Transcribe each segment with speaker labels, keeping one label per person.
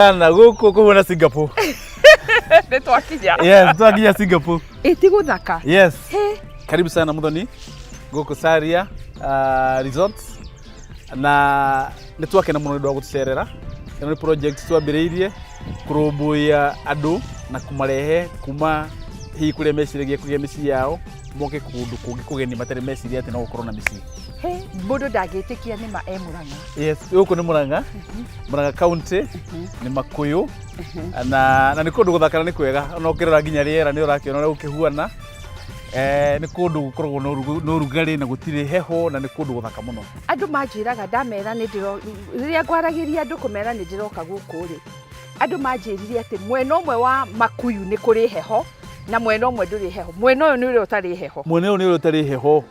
Speaker 1: Na guku kuona Singapore.
Speaker 2: Ni twakinya.
Speaker 1: Yes, twakinya Singapore.
Speaker 2: Iti guthaka.
Speaker 1: Yes. Karibu sana Muthoni. Guku Saria Resorts. Na nitwake na muno ndo gutucerera. Ino ni project twambiriirie kurumbuya andu na kumarehe kuma hi kuria meciragia kugia micii yao moke kundu kungi kugeni matari meciria ati no gukorwo na micii.
Speaker 2: Mundu ndangitikia ni ma Murang'a.
Speaker 1: Yes, yuko ni Murang'a. Murang'a County ni Makuyu. Na ni kundu guthakara ni kwega no kirora nginya riera ni urakiona uri ukihuana. Ni kundu gukorwo no rugari na gutire heho na ni kundu guthaka muno.
Speaker 2: Andu manjiraga ndamera ni ndiro riria gwaragiria andu kumera ni ndiroka guku ri. Andu manjiririe ati mwena umwe wa Makuyu ni kuri heho na mwena umwe nduri heho. Mwena uyu ni uri utari heho.
Speaker 1: Mwena uyu ni uri utari heho.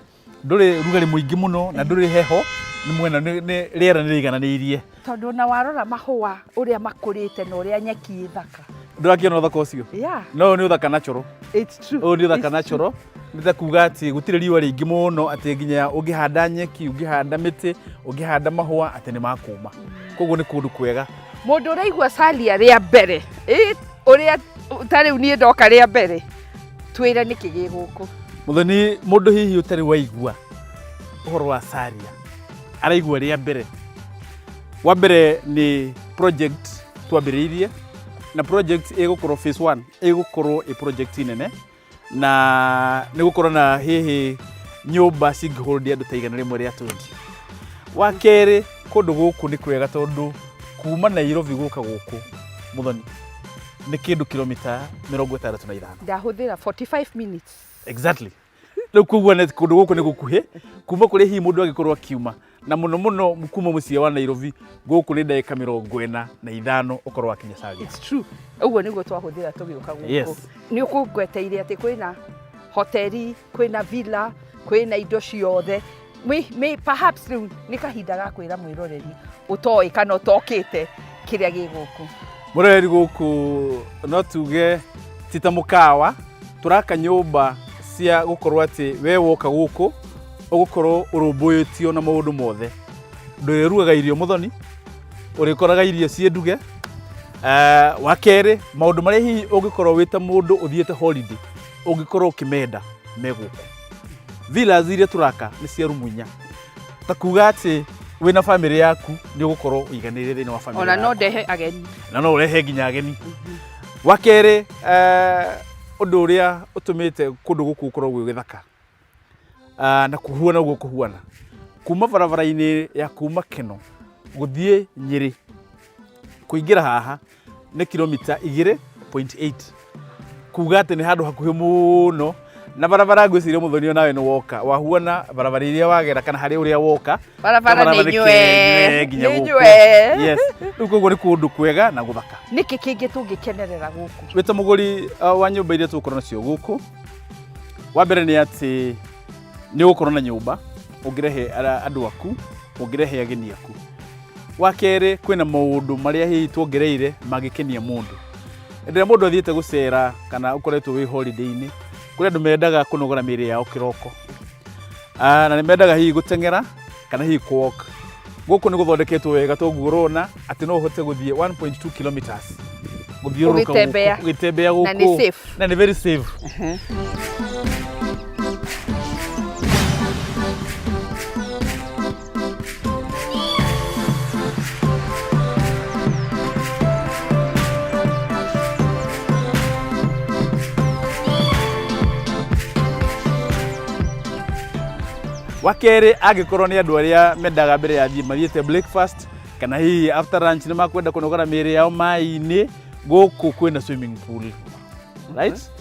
Speaker 1: Nduri rugari muingi muno na nduri heho ni mwena ni riera ni rigananirie.
Speaker 2: Tondu na warora mahua uria makurite na uria nyeki thaka.
Speaker 1: Ndurakiona uthaka ucio.
Speaker 2: Yeah.
Speaker 1: No ni uthaka natural.
Speaker 2: It's true.
Speaker 1: O ni uthaka natural. Nita kuga ati gutire riwa ringi muno ati nginya ungihanda nyeki, ungihanda miti, ungihanda mahua ati ni makuma. Koguo ni kundu kwega.
Speaker 2: Mundu uraigua Salia ria mbere. Uria utari unie ndoka ria mbere. Twira niki gi guku.
Speaker 1: Muthoni mundu hihi utari waigua uhoro wa Salia. Araigua ria mbere. Wa mbere ni project twambiriirie na project igukorwo phase 1 igukorwo i project nene na nigukorwo na hihi nyumba cingĩhold andu ta igana rimwe ria tundi. Wa keri kundu guku ni kwega tondu kuma Nairobi guka guku Muthoni ni kindu kilomita 65.
Speaker 2: Ndahuthira 45 minutes.
Speaker 1: Exactly. Riu kugua net kundu guku ni gukuhi kuma kuri hi mundu agikorwo akiuma na muno mukuma mucie wa Nairobi guku ni ndagika 45 ukorwo akinya Salia.
Speaker 2: It's true. Uguo niguo twahuthira tugiuka guku.
Speaker 1: Yes.
Speaker 2: Ni ukugweteire ati kwina hoteli, kwina villa, kwina indo ciothe. Perhaps riu ni kahinda ga kwira mwiroreri utoi kana utokite kiria gi guku.
Speaker 1: Mureri guku no tuge tita mukawa turaka nyumba cia gukorwo ati we woka guku ugukorwo urumbuyitio na maundu mothe. Ndurugaga irio Muthoni urikoraga irio cie nduge. Wa keri maundu maria hihi ungikorwo wita mundu uthiete holiday ungikorwo ukimenda meguku. Villas iria turaka ni cia rumunya. Ta kuga ati wina family yaku ni ugukorwo uiganire thini wa family.
Speaker 2: Ona no ndehe ageni.
Speaker 1: Na no urehe nginya ageni. Wa keri undu uria utumite kundu guku ukorwo gwi githaka. Na kuhuana uguo kuhuana. Kuma barabara-ini ya kuma Keno guthie Nyeri kuingira haha ni kilomita 2.8. Kuga ati ni handu hakuhi muno na barabara ngwiciria Muthoni nawe ni woka wahuana barabara iria wagera kana hari uria woka
Speaker 2: barabara ni nywe
Speaker 1: nginya guku. Yes. Uguo ni kundu kwega na guthaka.
Speaker 2: Niki kingi tungikenerera guku
Speaker 1: Wita muguri wa nyumba iria tukorwo nacio guku. Wa mbere ni ati ni ugukorwo na nyumba ungirehe andu aku ungirehe ageni aku. Wa keri kwina maundu maria hihi tuongereire magikenia mundu. Ndira mundu athiete gucera kana ukoretwo wi holiday-ini kuria andu mendaga kunogora miri yao kiroko. Na ni mendaga hihi gutengera kana hihi walk. Guku ni guthondeketwo wega tongurona ati no uhote guthie 1.2 kilometers. Guthiuruka gitembea guku.
Speaker 2: Na ni safe.
Speaker 1: Na ni very safe. Wakere agikorwo ni andu aria mendaga mbere ya thie mathiete breakfast kana hihi after lunch ni makwenda kunogora miri yao mai-ini guku kwina swimming pool. Right?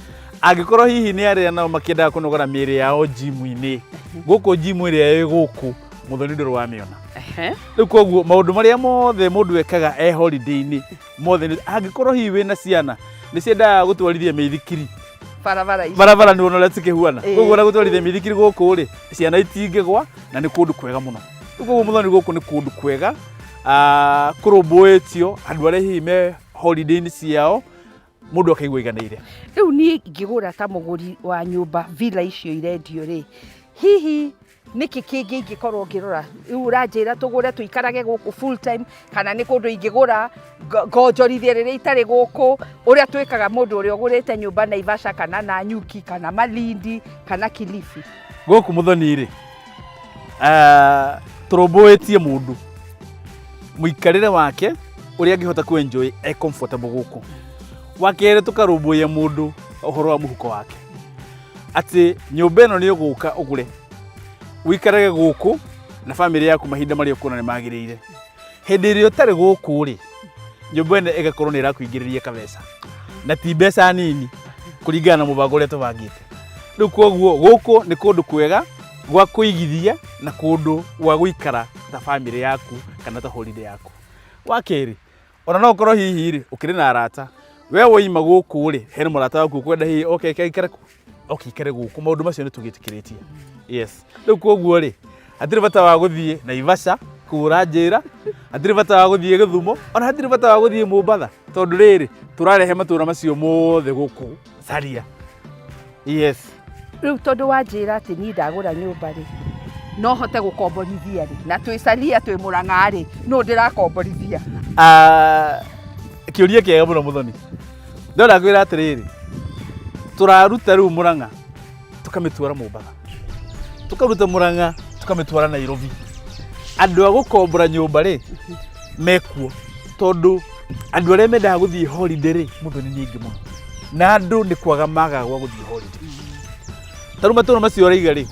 Speaker 1: Agikorwo hihi ni aria nao makiendaga kunogora miri yao gym-ini guku gym iria ĩ guku Muthoni nduru wa miona. Riu koguo maundu maria mothe mundu ekaga holiday-ini mothe agikorwo hihi wina ciana ni ciendaga gutwarithia mithikiri barabara ni wona tikihuana. Koguo na gutwarithia mithikiri guku ri ciana itingigwa na ni kundu kwega muno. Koguo Muthoni guku ni kundu kwega kurumbuitio andu aria hihi me holiday-ini ciao mundu akaigua iganire.
Speaker 2: Riu ni ngigura ta muguri wa nyumba villa icio irendio ri hihi niki kingi ingikorwo ngirora riu uranjira tugure tuikarage guku full time kana ni kundu ingigura ngonjorithie riria itari guku uria twikaga mundu uria ugurite nyumba Naivasha kana Nanyuki kana Malindi kana Kilifi
Speaker 1: guku Muthoni ri turomboetie mundu muikarire wake uria angihota ku enjoy comfortable guku wakere tukaromboya mundu uhoro wa muhuko wake ati nyumba ino ni uguka ugure wikarage guku na family yaku mahinda mari ukuna ni magirire hindi ri utari guku ri nyumba ino igakorwo ni irakuingiriria kabesa na ti besa nini kuringana na mubango uria tubangite riu koguo guku ni kundu kwega gwa kuigithia na kundu gwa guikara ta family yaku kana ta holiday yaku wakeri ona no korwo hihi ri ukiri na arata we woima guku ri hena murata waku kwenda hihi okay kaikare kare guku maundu macio ni tugitikiritie yes riu koguo ri hatiri bata wa guthie Naivasha kura njira hatiri bata wa guthie Githumo ona hatiri bata wa guthie Mombatha tondu riri turarehe matura macio mothe guku Saria yes
Speaker 2: riu tondu wa njira ati ni ndagura nyumba ri no hote gukomborithia ri na twi Saria twi Murang'a ri no ndirakomborithia
Speaker 1: kiuria kiega muno Muthoni ndora kwira atiriri turaruta riu Murang'a tukamitwara Mombatha tukaruta Murang'a tukamitwara Nairobi andu a gukombora nyumba ri mekuo tondu andu aria mendaga guthie holiday ri Muthoni ni ingi muno na andu ni kwaga maga gwa guthie holiday taru matura macio raiga ri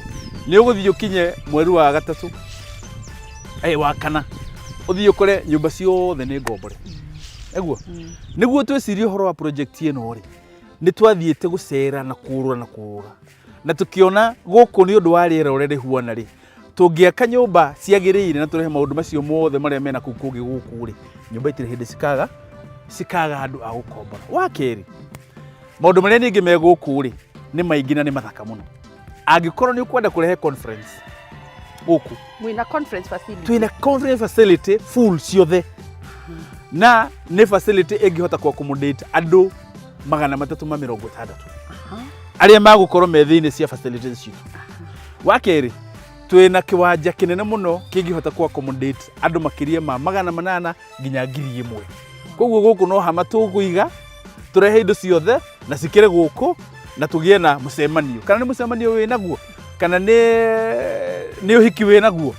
Speaker 1: ni uguthie ukinye mweri wa gatatu wa kana uthie ukore nyumba ciothe ni ngombore eguo niguo twicirie horo wa project ino ri ni twathiete gucera na kurura na tukiona guku ni undu wa riera uria rihuana ri tungiaka nyumba ciagirire na turehe maundu macio mothe maria mena kukungi guku ri nyumba itire hindi sikaga andu a gukombora wakeri maundu maria ningi me guku ri ni maingi na ni mathaka muno angikorwo ni ukwenda kurehe conference guku
Speaker 2: mwina conference facility
Speaker 1: twina conference facility full ciothe na ni facility ingihota ku accommodate andu 360 aria magukorwo me thiini cia facilities citu wakeri twina kiwanja kinene muno kingihota ku accommodate andu makiria ma 800 nginya 1000 koguo guku no hama tuguiga turehe indo ciothe na cikire guku na tugie na mucemanio kana ni mucemanio we naguo kana ni uhiki we naguo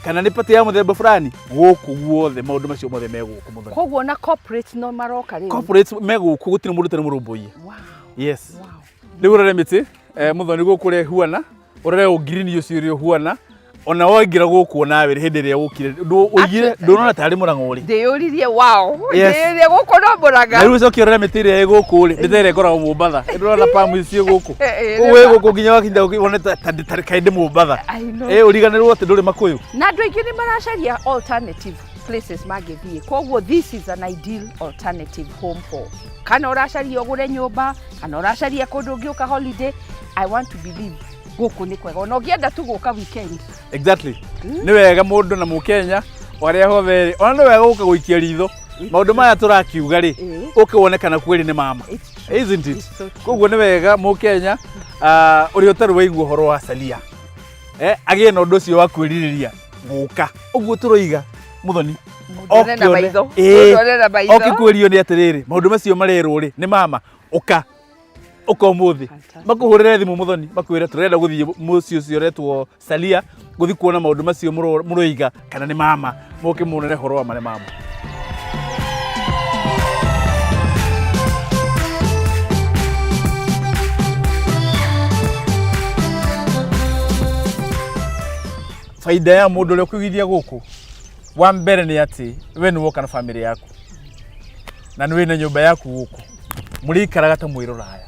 Speaker 1: kana ni pati ya muthemba fulani guku guothe maundu macio mothe me guku Muthoni
Speaker 2: koguo na corporate no maroka ri
Speaker 1: corporate me guku gutire mundu tane murumbuye
Speaker 2: wow
Speaker 1: yes wow riu rere miti Muthoni guku re huana urere o green ucio ri huana ona woingira guku nawe hindi ria gukire uigire ndunona tari Murang'a uri
Speaker 2: ndiyuririe wow ndiyuririe guku no Murang'a
Speaker 1: na riu ucio rere miti ria guku ri ndire ikoragwo Mombatha ndurona pamu icio guku uwe guku nginya wakinda ukibone tari kainde Mombatha uriganirwo ati nduri Makuyu
Speaker 2: na andu aingi ni maracaria alternative places magithie koguo this is an ideal alternative home for kana uracaria ugure nyumba kana uracaria kundu ngiuka holiday I want to believe guku ni kwega no ngienda tu guka weekend
Speaker 1: exactly ni wega mundu na mukenya waria hothe ona ni wega guka guikia ritho maundu maya turakiuga ri ukionekana kweli ni mama isn't it koguo ni wega mukenya uri utaru waigua horo wa Salia agie na undu ucio wa kwiririria guka uguo turoiga Muthoni okikwirio ni atiriri maundu macio marerwo ri ni mama uka umuthi makuhurire thimu Muthoni makwira turenda guthie mucio ucio retwo Salia guthi kuona maundu macio muroiga kana ni mama muke munere horo wa mane mama faida ya mundu le kwigithia guku wa mbere ni ati we ni woka na family yaku na ni we na nyumba yaku guku murikaraga ta mwiroraya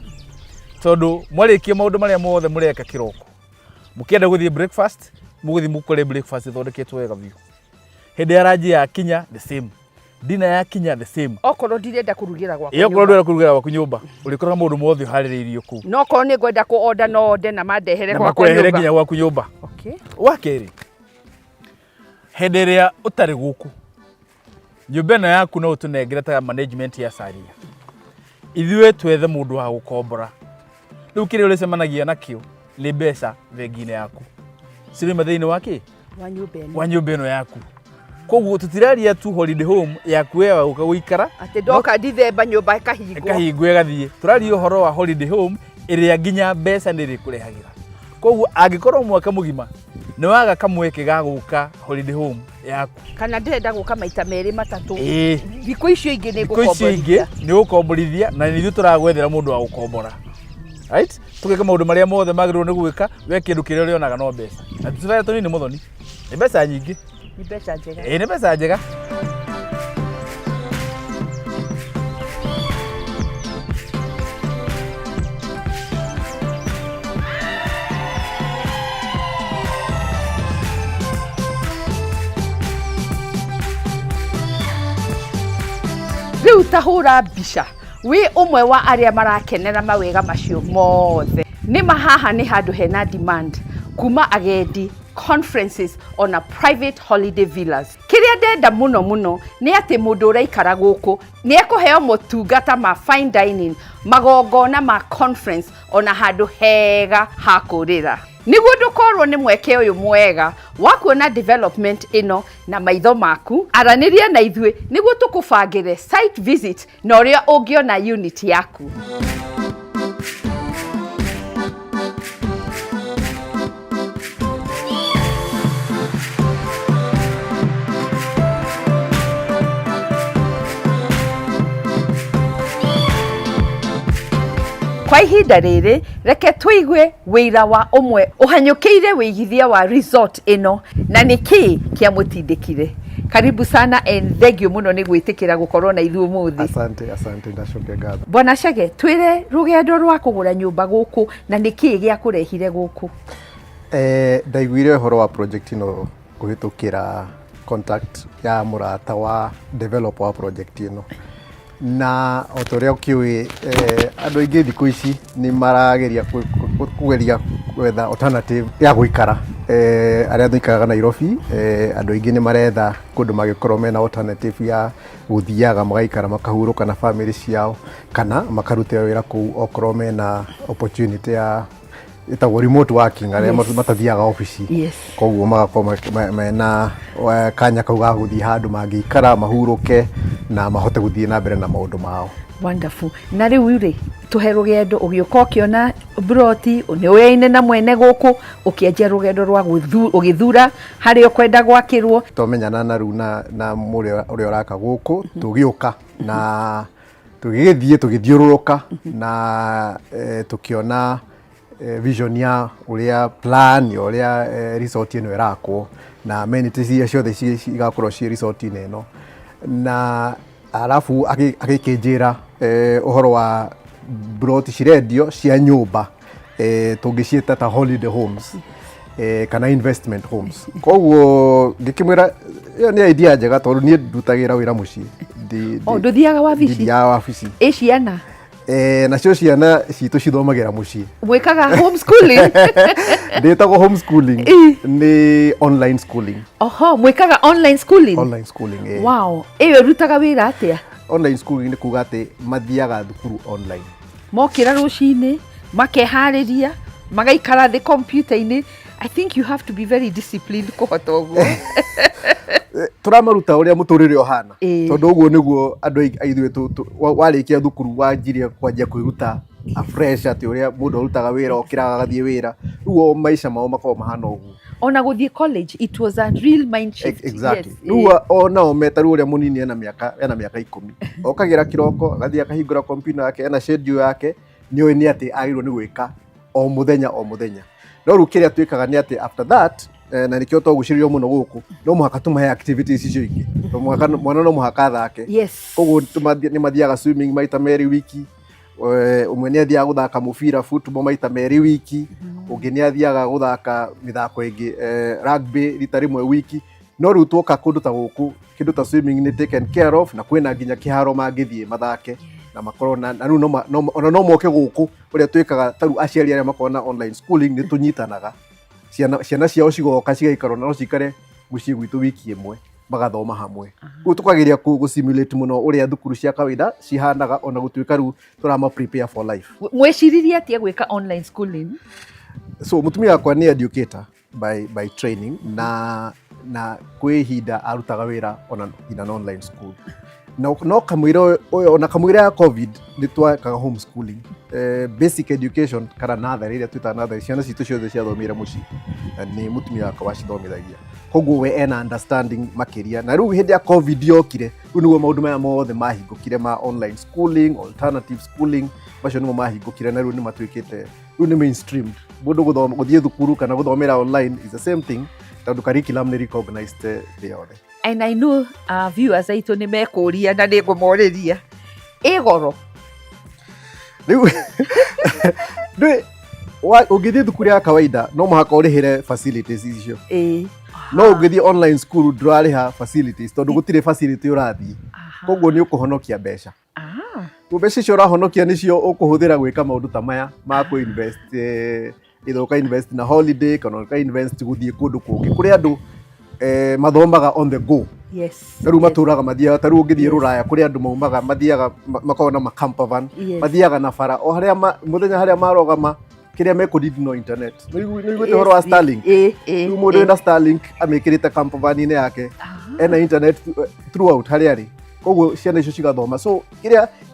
Speaker 1: tondu mwarikie maundu maria mothe mureka kiroko mukienda guthie breakfast muguthi mukore breakfast thondeketwo wega biu hindi ya ranji ya kinya the same dinner ya kinya the same
Speaker 2: okorwo ndirenda kurugira gwaku
Speaker 1: iyo okorwo ndira kurugira gwaku nyumba urikora maundu mothe haririirio ku
Speaker 2: no okorwo ni ngwenda ku order no order na mandehere
Speaker 1: gwaku nyumba nginya gwaku nyumba
Speaker 2: okay
Speaker 1: wakeri hindi iria utari guku nyumba ino yaku no utunengera ta management ya Saria ithuĩ twethe mundu wa gukombora riu kire ule semanagia nakio ni mbeca thengine yaku cirima thiini waki
Speaker 2: wa
Speaker 1: nyumba ino yaku koguo tutiraria tu holiday home yaku wewe ukaguikara
Speaker 2: ate ndoka Dithemba nyumba
Speaker 1: ikahingwo igathie turaria uhoro wa holiday home iria nginya mbeca niri kurehagira koguo angikorwo mwaka mugima ni waga kamweke ga guka holiday home yaku
Speaker 2: kana ndenda guka maita meri matatu thikũ icio ingĩ
Speaker 1: ni gukomborithia na ni ithu turagwethera mundu wa gukombora right tugeka maundu maria mothe magirwo ni gwika we kindu kiria urionaga no mbeca na tutaya tunini Muthoni ni mbeca nyingi
Speaker 2: ni mbeca njega
Speaker 1: ni mbeca njega
Speaker 2: riu tahura mbica wi umwe wa aria marakenera mawega macio mothe ni mahaha ni handu hena demand kuma agendi conferences on a private holiday villas kiria ndenda muno ni ati mundu uraikara guku ni ekuheo motungata ma fine dining magongona ma conference ona handu hega ha kurira niguo ndukorwo ni mweke uyu mwega wa kuona development ino na maitho maku araniria na ithue niguo tukubangire site visit na uria ungiona unit yaku kwa ihinda riri reke tuigue wira wa umwe uhanyukiire wigithia wa resort ino na niki kia mutindikire karibu sana and thank you muno ni gwitikira gukorwo na ithu muthi
Speaker 3: asante ndacokia ngatho
Speaker 2: bwana Chege twire rugendo rwa kugura nyumba guku na niki gia kurehire guku
Speaker 3: ndaiguire horo wa project ino kuhitukira contact ya murata wa developer wa project ino na otoria ukiwi andu aingi thiku ici ni marageria kugeria gwetha alternative ya guikara aria thuikaraga Nairobi andu aingi ni maretha kundu magikorwo mena alternative ya guthiaga magaikara makahuruka na family ciao kana makarute wira ku okorwo mena opportunity ya itagwo remote working aria matathiaga office koguo magakorwo mena kanya kau ga guthii handu mangiikara mahuruke na mahote guthii na mbere na maundu mao
Speaker 2: wonderful na riu ri tuhe rugendo ugiuka ukiona broti ni uyaine na mwene guku ukienjia rugendo rwa ugithura hari ukwenda gwakirwo
Speaker 3: tumenyana na riu na muria uria uraka guku tugiuka na tugithie tugithiururuka na tukiona vision ya uria plan uria resort ino irakwo na amenities cia ciothe cigakorwo ci resort ino na alafu agikinjira uhoro wa broti cirendio cia nyumba tungicieta ta holiday homes kana investment homes koguo ngikimwira iyo ni idea njega tondu ni ndutagira wira mucii
Speaker 2: nduthiaga wabici ciana
Speaker 3: nacio ciana citu cithomagira mucii
Speaker 2: mwikaga homeschooling
Speaker 3: ndetagwo homeschooling ni online schooling
Speaker 2: mwikaga online schooling
Speaker 3: wow
Speaker 2: iyo rutaga wira atia
Speaker 3: online schooling ni kuga ati mathiaga thukuru online
Speaker 2: mokira rucini makehariria magaikara the computer ini I think you have to be very disciplined kuhota uguo
Speaker 3: turamaruta uria muturire ohana tondu uguo niguo andu aithuĩ warikia thukuru wanjirie kwanjia kwiruta fresh ati uria mundu arutaga wira okiraga gathie wira ruo maisha mao makorwo mahana uguo
Speaker 2: ona guthie college it was a real mind shift
Speaker 3: exactly ruo ona ometaru uria munini ena miaka 10 okagira kiroko agathie akahingura computer yake ena schedule yake nioi ni ati agirwo ni gwika o muthenya no ru kiria twikaga ni ati after that na nikio to gucirio muno guku no muhaka tumahe activities icio ingi mwana no muhaka thake koguo ni mathiaga swimming maita meri wiki umwe ni athiaga guthaka mubira football maita meri wiki ungi ni athiaga guthaka mithako ingi rugby rita rimwe wiki no ru tuoka kundu ta guku kindu ta swimming ni taken care of na kwina nginya kiharo mangithie mathake na makorwo na ru no moke guku uria twikaga taru aciari aria makona online schooling ni tunyitanaga ciana ciao cigoka cigaikaro no cikare mucii gwitu wiki imwe magathoma hamwe u tukagiria ku simulate muno uria thukuru cia kawaida cihanaga ona gutwika ru turama prepare for life
Speaker 2: mweciriria atia gwika online schooling
Speaker 3: so mutumia wakwa ni educator by training na kwĩ ihinda arutaga wĩra in an online school. No kamwĩra ũyũ ona kamwĩra ya COVID nĩ twakaga homeschooling. Basic education kana natharĩ ĩrĩa twĩtaga natharĩ, ciana citũ ciothe ciathomire mũciĩ, nĩ mũtumia wakwa wacithomithagia, koguo we ena understanding makĩria. Na rĩu hĩndĩ ya COVID yokire, rĩu nĩguo maũndũ maya mothe mahingũkire ma online schooling, alternative schooling, macio nĩmo mahingũkire na rĩu nĩ matuĩkĩte, rĩu nĩ mainstreamed. Mũndũ gũthiĩ thukuru kana gũthomera online is the same thing, tondũ curriculum nĩ recognized thĩ yothe.
Speaker 2: And I know viewers aitũ nĩ mekũria na nĩ ngũmorĩria goro.
Speaker 3: Rĩu ũngĩthiĩ thukuru ya kawaida no mũhaka ũrĩhĩre facilities icio. No ũngĩthiĩ online school ndũrarĩha facilities tondũ gũtirĩ facility ũrathiĩ, koguo nĩ ũkũhonokia mbeca. Mbeca icio ũrahonokia nĩcio ũkũhũthĩra gwĩka maũndũ ta maya ma kũ-invest, either ũka-invest na holiday kana ũka-invest gũthiĩ kũndũ kũngĩ kũrĩa andũ mathomaga on the go. Rĩu matũraga mathiaga, ta rĩu ũngĩthiĩ Rũraya kũrĩa andũ maumaga mathiaga makoragwo na macamper van, mathiaga na bara o harĩa mũthenya harĩa marogama kĩrĩa mekũnidi no internet. Nĩiguĩte ũhoro wa Starlink. Rĩu mũndũ wĩna Starlink amĩkĩrĩte camper van-inĩ yake, ena internet throughout harĩa arĩ, koguo ciana icio cigathoma. So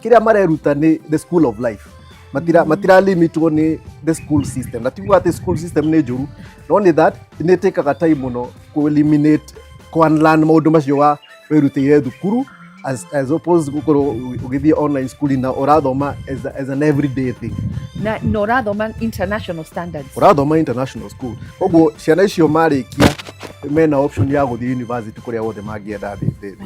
Speaker 3: kĩrĩa mareruta nĩ the school of life. Matira-limitwo nĩ the school system. Na tiguo atĩ school system nĩ njũru, no nĩ that nĩ ĩtĩkaga time mũno ku-eliminate, ku-unlearn maũndũ macio wĩrutĩire thukuru, as opposed gũkorwo ũgĩthiĩ online schooling na ũrathoma as an everyday thing.
Speaker 2: Na ũrathoma international standards.
Speaker 3: Ũrathoma international school. Koguo ciana icio marĩkia mena option ya gũthiĩ university kũrĩa wothe mangĩenda thĩ.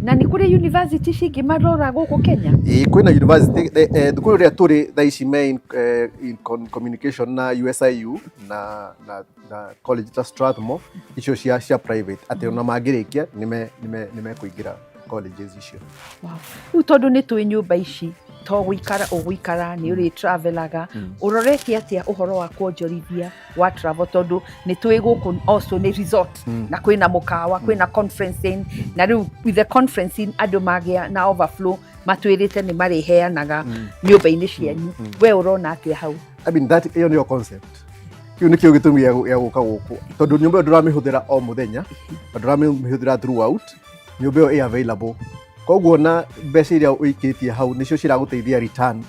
Speaker 2: Na nĩ kũrĩ university cingĩ marora gũkũ Kenya?
Speaker 3: Kwĩna university, thukuru ĩrĩa tũrĩ thaa ici me in communication na USIU na college ta Strathmore, icio cia private, atĩ ona mangĩrĩkia nĩ mekũingĩra colleges icio.
Speaker 2: Rĩu tondũ nĩ twĩ nyũmba ici, to gũikara ũgũikara nĩ ũrĩ travelaga, ũroretie atĩa ũhoro wa kuonjorithia wa travel, tondũ nĩ twĩ gũkũ also nĩ resort na kwĩna mũkawa, kwĩna conferencing, na rĩu with the conferencing andũ magĩa na overflow matwĩrĩte nĩ marĩheanaga nyũmba-inĩ cianyu. We ũrona atĩa hau?
Speaker 3: I mean that ĩyo nĩyo concept. Kĩu nĩkĩo gĩtũmi gĩa gũka gũkũ, tondũ nyũmba ĩyo ndũramĩhũthĩra o mũthenya, na ndũramĩhũthĩra throughout, nyũmba ĩyo ĩ available. Koguo na mbeca iria ũikĩtie hau nĩcio ciragũteithia return,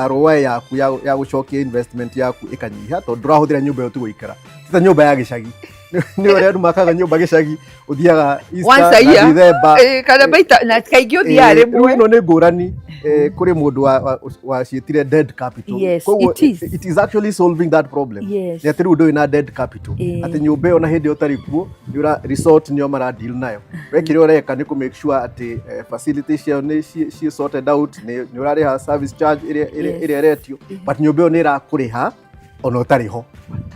Speaker 3: ROI yaku ya gũcokia investment yaku ĩkanyiha, tondũ ndũrahũthĩra nyũmba ĩyo tu gũikara. Ti nyũmba ya gĩcagi. Nĩ ũrĩa andũ makaga nyũmba gĩcagi, ũthiaga Easter na December.
Speaker 2: Kana maita na kaingĩ ũthiaga rĩmwe.
Speaker 3: Ĩno nĩ ngũrani kũrĩ mũndũ waciĩtire dead capital. Koguo it is actually solving that problem. Nĩ atĩ rĩu ndũrĩ na dead capital. Atĩ nyũmba ĩyo na hĩndĩ ĩyo ũtarĩ kuo, resort nĩo mara deal nayo. We kĩrĩa ũreka nĩ kũ make sure atĩ facilities ciao nĩ sorted out, nĩ ũrarĩha service charge ĩrĩa ĩretio, but nyũmba ĩyo nĩ ĩrakũrĩha ona ũtarĩ ho.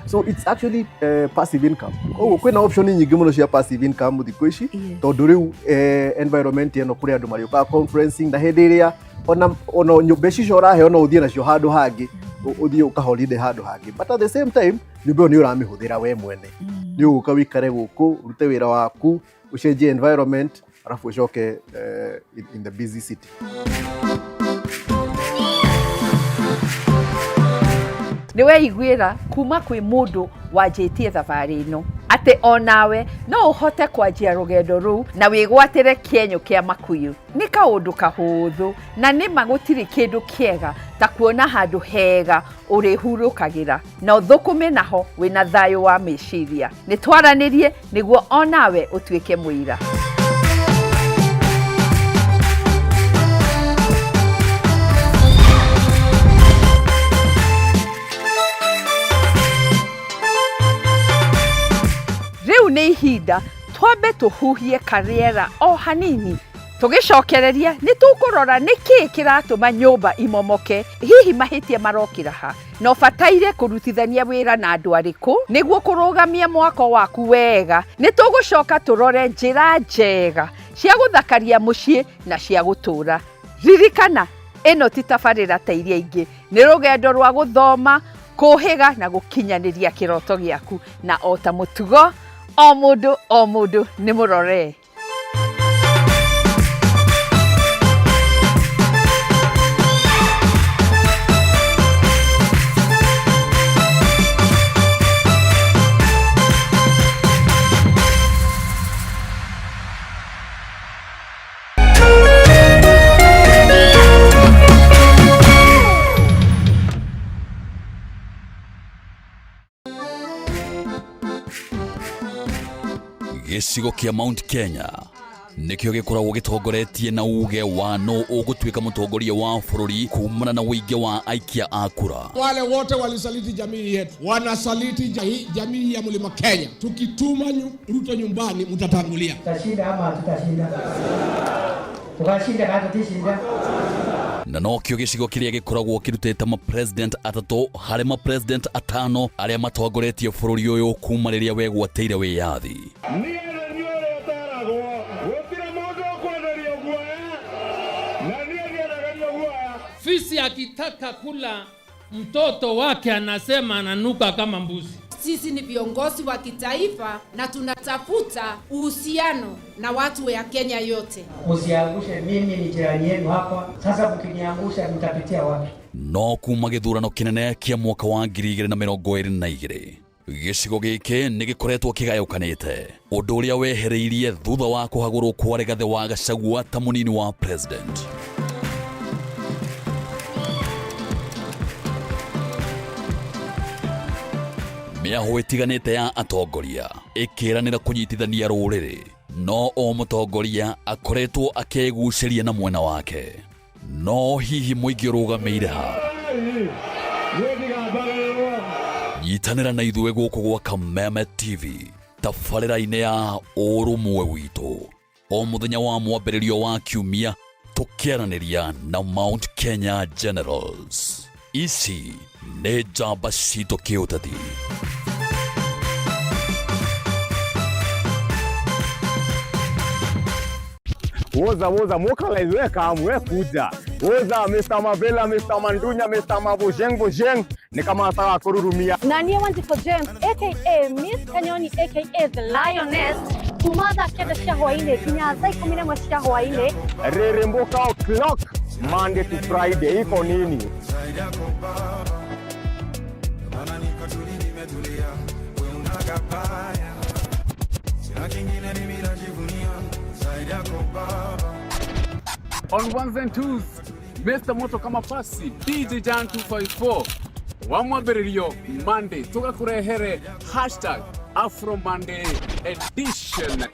Speaker 3: So it's actually passive income. Kwĩna option nyingĩ mũno cia passive income thikũ ici, tondũ rĩu environment ĩno kũrĩ andũ marĩũkaga conferencing, na hĩndĩ ĩrĩa ona nyũmba icio ũraheo no ũthiĩ nacio handũ hangĩ, ũthiĩ ũkaholiday handũ hangĩ, but at the same time nyũmba ĩyo nĩ ũramĩhũthĩra we mwene. Nĩ ũgũka wĩikare gũkũ, ũrute wĩra waku, ũcenjie environment, arabu ũcoke in the busy city.
Speaker 2: Nĩ weiguĩra kuma kwĩ mũndũ wanjĩtie thabarĩ ĩno atĩ onawe no ũhote kwanjia rũgendo rũu na wĩgwatĩre kĩenyũ kĩa Makuyu. Nĩ kaũndũ kahũthũ, na nĩma gũtirĩ kĩndũ kĩega ta kuona handũ hega ũrĩhurũkagĩra na ũthũkũme naho wĩna thayũ wa meciria. Nĩ twaranĩrie nĩguo onawe ũtuĩke mũira. Rĩu nĩ ihinda twambe tũhuhie karĩera o hanini. Tũgĩcokereria nĩ tũkũrora nĩkĩ kĩratũma nyũmba imomoke, hihi mahĩtia marokĩra ha, na ũbataire kũrutithania wĩra na andũ arĩkũ nĩguo kũrũgamia mwako waku wega. Nĩ tũgũcoka tũrore njĩra njega cia gũthakaria mũciĩ na cia gũtũũra. Ririkana, ĩno ti tabarĩra ta iria ingĩ, nĩ rũgendo rwa gũthoma, kũhĩga na gũkinyanĩria kĩroto gĩaku, na o ta mũtugo o mũndũ nĩ mũrore.
Speaker 4: gĩcigo kĩa Mount Kenya nikĩo gĩkoragwo gĩtongoretie na uge wa no ũgũtuĩka mũtongoria wa bũrũri kumana na ũingĩ wa aikia a kura.
Speaker 5: Wale wote walisaliti jamii yetu wanasaliti jamii ya Mlima Kenya. Tukituma Ruto nyumbani mtatangulia.
Speaker 6: Tutashinda ama tutashinda? Tukashinda kama tutashinda.
Speaker 4: Na nokĩo gĩcigo kĩrĩa gĩkoragwo kĩrutĩte ma-president atatũ harĩ ma-president atano arĩa matongoretie bũrũri ũyũ kuma rĩrĩa wegwatĩire wĩyathi.
Speaker 7: Fisi akitaka kula mtoto wake anasema ananuka kama mbuzi.
Speaker 8: Sisi ni viongozi wa kitaifa na tunatafuta uhusiano na watu wa Kenya yote.
Speaker 6: Usiangushe, mimi ni jirani yenu hapa. Sasa mkiniangusha mtapitia wapi?
Speaker 4: No kuma gĩthurano kĩnene kĩa mwaka wa 2022 gĩcigo gĩkĩ nĩ gĩkoretwo kĩgayũkanĩte, ũndũ ũrĩa wehereirie thutha wa kũhagũrwo kwa Rigathĩ wa Gachagua ta mũnini wa president. Mĩaho ĩtiganĩte ya atongoria ĩkĩranĩra kũnyitithania rũrĩrĩ, no o mũtongoria akoretwo akĩgucĩria na mwena wake. No hihi mũingĩ ũrũgamĩire ha? Nyitanĩra na ithuĩ gũkũ gwa Kameme TV tabarĩra-inĩ ya ũrũmwe witũ, o mũthenya wa mwambĩrĩrio wa kiumia tũkĩaranĩria na Mount Kenya Generals. Ici nĩ njamba citũ kĩũteti.
Speaker 9: Woza moka lewe kamwe kuja. Woza Mr. Mavela, Mr. Mandunya, Mr. Mabojeng ni kama ataka kururumia.
Speaker 10: Nani Wanjiko James aka Miss Kanyoni aka the Lioness. Kumada keda shahoine kinya sai 11 shahoine.
Speaker 9: Reremboka o'clock Monday to Friday iko nini?
Speaker 11: On ones and twos, Mr. Moto kama pasi, DJ Jan 254. Wamwambĩrĩrio Monday, tugakurehere #Afro Monday edition.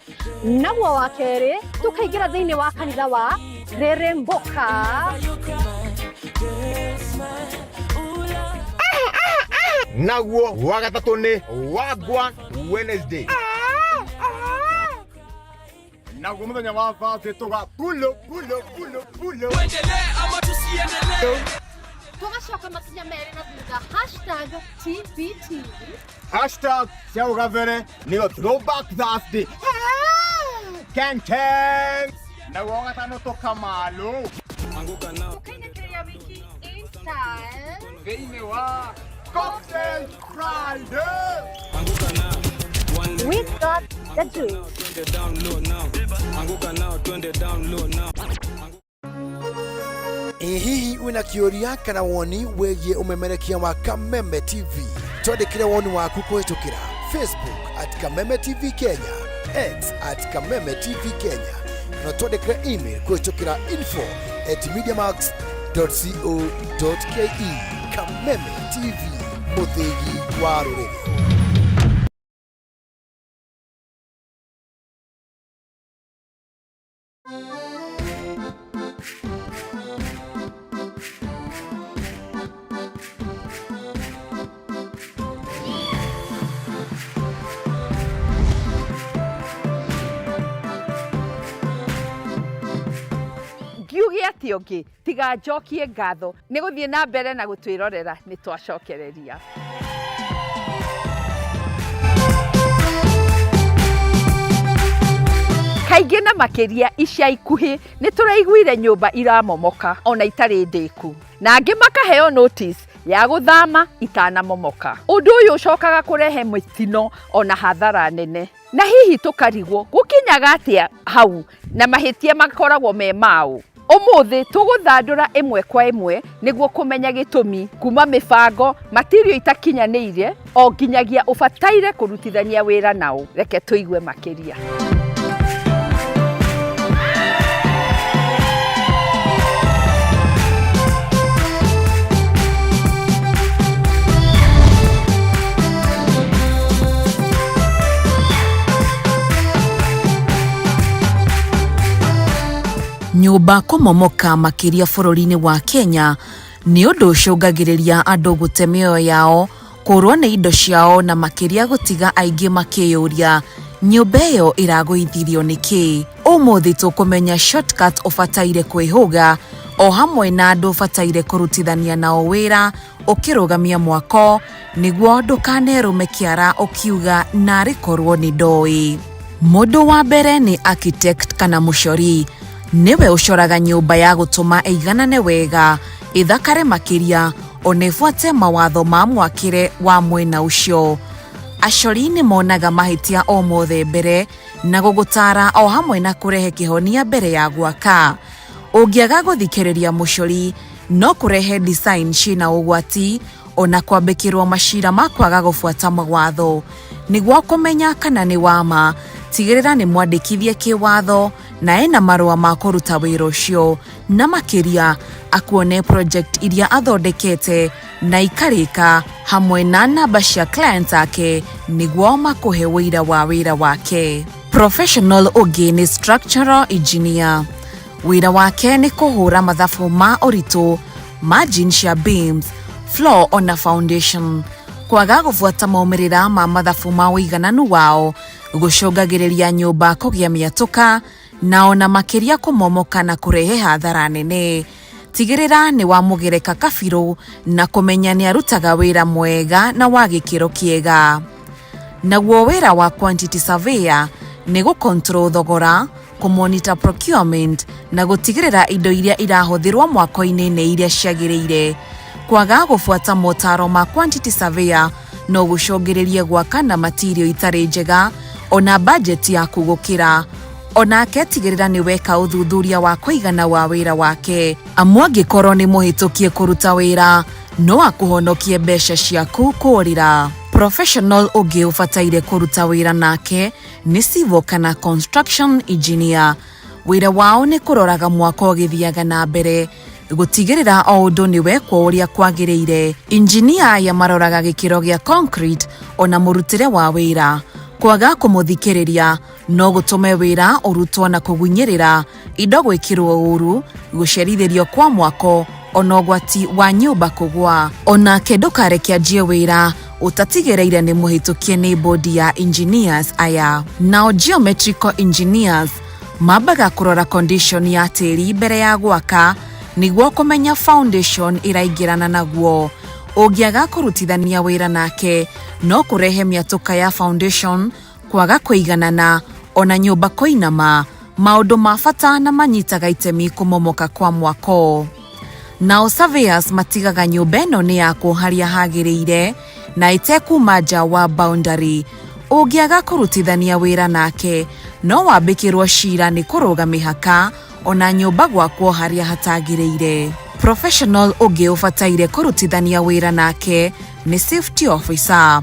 Speaker 10: Naguo wa kerĩ, tukaingĩra thĩinĩ wa kanitha wa Reremboka.
Speaker 9: Naguo wa gatatũ nĩ Wagwa Wednesday. Naguo mũthenya wa Thursday tuga pulo.
Speaker 10: Tugacoka makinya merĩ na thutha #TBT.
Speaker 9: #Ciao gavere nĩyo Throwback Thursday. Keng. Naguo wa gatano tukamalo.
Speaker 10: Tukainĩkĩria wiki InStyle.
Speaker 9: Thĩinĩ wa Cocktail Friday.
Speaker 10: We got the juice.
Speaker 12: Hihi wina kĩũria kana woni wĩgiĩ umemerekia wa Kameme TV, twandĩkĩre woni waku kũhĩtũkĩra Facebook @Kameme TV Kenya, X @Kameme TV Kenya, na twandĩkĩre email kũhĩtũkĩra info@mediamax.co.ke. Kameme TV, mũthĩgi wa rũrĩrĩ.
Speaker 2: Ngiuge atĩ ũngĩ tiga njokie ngatho nĩ gũthiĩ na mbere na gũtwĩrorera nĩ twacokereria. Kaingĩ na makĩria ica ikuhĩ nĩ tũraiguire nyũmba iramomoka ona itarĩ ndĩku, na angĩ makaheo notice ya gũthama itanamomoka. Ũndũ ũyũ ũcokaga kũrehe mĩtino ona hathara nene. Na hihi tũkarigwo gũkinyaga atĩa hau na mahĩtia makoragwo me maũ. Ũmũthĩ tũgũthandũra ĩmwe kwa ĩmwe nĩguo kũmenya gĩtũmi kuma mĩbango material itakinyanĩire o nginyagia ũbataire kũrutithania wĩra nao. Reke tũigue makĩria.
Speaker 13: nyũmba kũmomoka makĩria bũrũri-inĩ wa Kenya nĩ ũndũ ũcũngagĩrĩria andũ gũte mĩoyo yao, kũrwo nĩ indo ciao na makĩria gũtiga aingĩ makĩyũria nyũmba ĩyo ĩragũithirio nĩkĩ. Ũmũthĩ tũkũmenya shortcut ũbataire kwĩhũga o hamwe na andũ ũbataire kũrutithania nao wĩra ũkĩrũgamia mwako nĩguo ndũkanerũme kĩara ũkiuga narĩ korwo nĩ ndoĩ. Mũndũ wa mbere nĩ architect kana mũcori. Nĩwe ũcoraga nyũmba ya gũtũma ĩiganane wega, ĩthakare makĩria, ona ĩbuate mawatho ma mwakĩre wa mwena ũcio. Acori nĩ monaga mahĩtia o mothe mbere na gũgũtara o hamwe na kũrehe kĩhonia mbere ya gwaka. Ũngĩaga gũthikĩrĩria mũcori no kũrehe design ciĩna ũgwati ona kwambĩkĩrwo macira ma kwaga gũbuata mawatho. Nĩguo kũmenya kana nĩ wama, tigĩrĩra nĩ mwandĩkithie kĩwatho na ena marũa ma kũruta wĩra ũcio, na makĩria akuone project iria athondekete na ikarĩka hamwe na namba cia clients ake nĩguo makũhe wĩira wa wĩra wake. Professional ũngĩ nĩ structural engineer. Wĩra wake nĩ kũhũra mathabu ma ũritũ, margin cia beams, floor ona foundation. Kwaga gũbuata maumĩrĩra ma mathabu ma ũigananu wao gũcũngagĩrĩria nyũmba kũgĩa mĩatũka na ona makĩria kũmomoka na kũrehe hathara nene. Tigĩrĩra nĩ wamũgereka kabirũ na kũmenya nĩ arutaga wĩra mwega na wa gĩkĩro kĩega. Naguo wĩra wa quantity surveyor nĩ gũcontrol thogora, kũmonitor procurement na gũtigĩrĩra indo iria irahũthĩrwo mwako-inĩ nĩ iria ciagĩrĩire. Kwaga gũbuata motaro ma quantity surveyor no gũcũngĩrĩrie gwaka na material itarĩ njega ona budget yaku gũkĩra. Onake tigĩrĩra nĩ weka ũthuthuria wa kũigana wa wĩra wake, amu angĩkorwo nĩ mũhĩtũkie kũruta wĩra no akũhonokie mbeca ciaku kũrĩra. Professional ũngĩ ũbataire kũruta wĩra nake nĩ civil kana construction engineer. Wĩra wao nĩ kũroraga mwako ũgĩthiaga na mbere, gũtigĩrĩra o ũndũ nĩ wekwo ũrĩa kwagĩrĩire. Engineer aya maroraga gĩkĩro gĩa concrete ona mũrutĩre wa wĩra. Kwaga kũmũthikĩrĩria no gũtũme wĩra ũrutwo na kũgunyĩrĩra, indo gwĩkĩrwo ũru, gũcerithĩrio kwa mwako ona ũgwati wa nyũmba kũgwa. Onake ndũkareke anjie wĩra ũtatigĩrĩire nĩ mũhĩtũkie nĩ bodi ya engineers aya. Nao geometrical engineers mambaga kũrora condition ya tĩri mbere ya gwaka nĩguo kũmenya foundation ĩraingĩrana naguo. Ũngĩaga kũrutithania wĩra nake no kũrehe mĩatũka ya foundation, kwaga kũiganana ona nyũmba kũinama, maũndũ ma bata na manyitaga itemi kũmomoka kwa mwako. Nao surveyors matigaga nyũmba ĩno nĩ yakwo harĩa hagĩrĩire na ĩtekuma nja wa boundary. Ũngĩaga kũrutithania wĩra nake no wambĩkĩrwo cira nĩ kũrũga mĩhaka ona nyũmba gwakwo harĩa hatagĩrĩire. Professional ũngĩ ũbataire kũrutithania wĩra nake nĩ safety officer.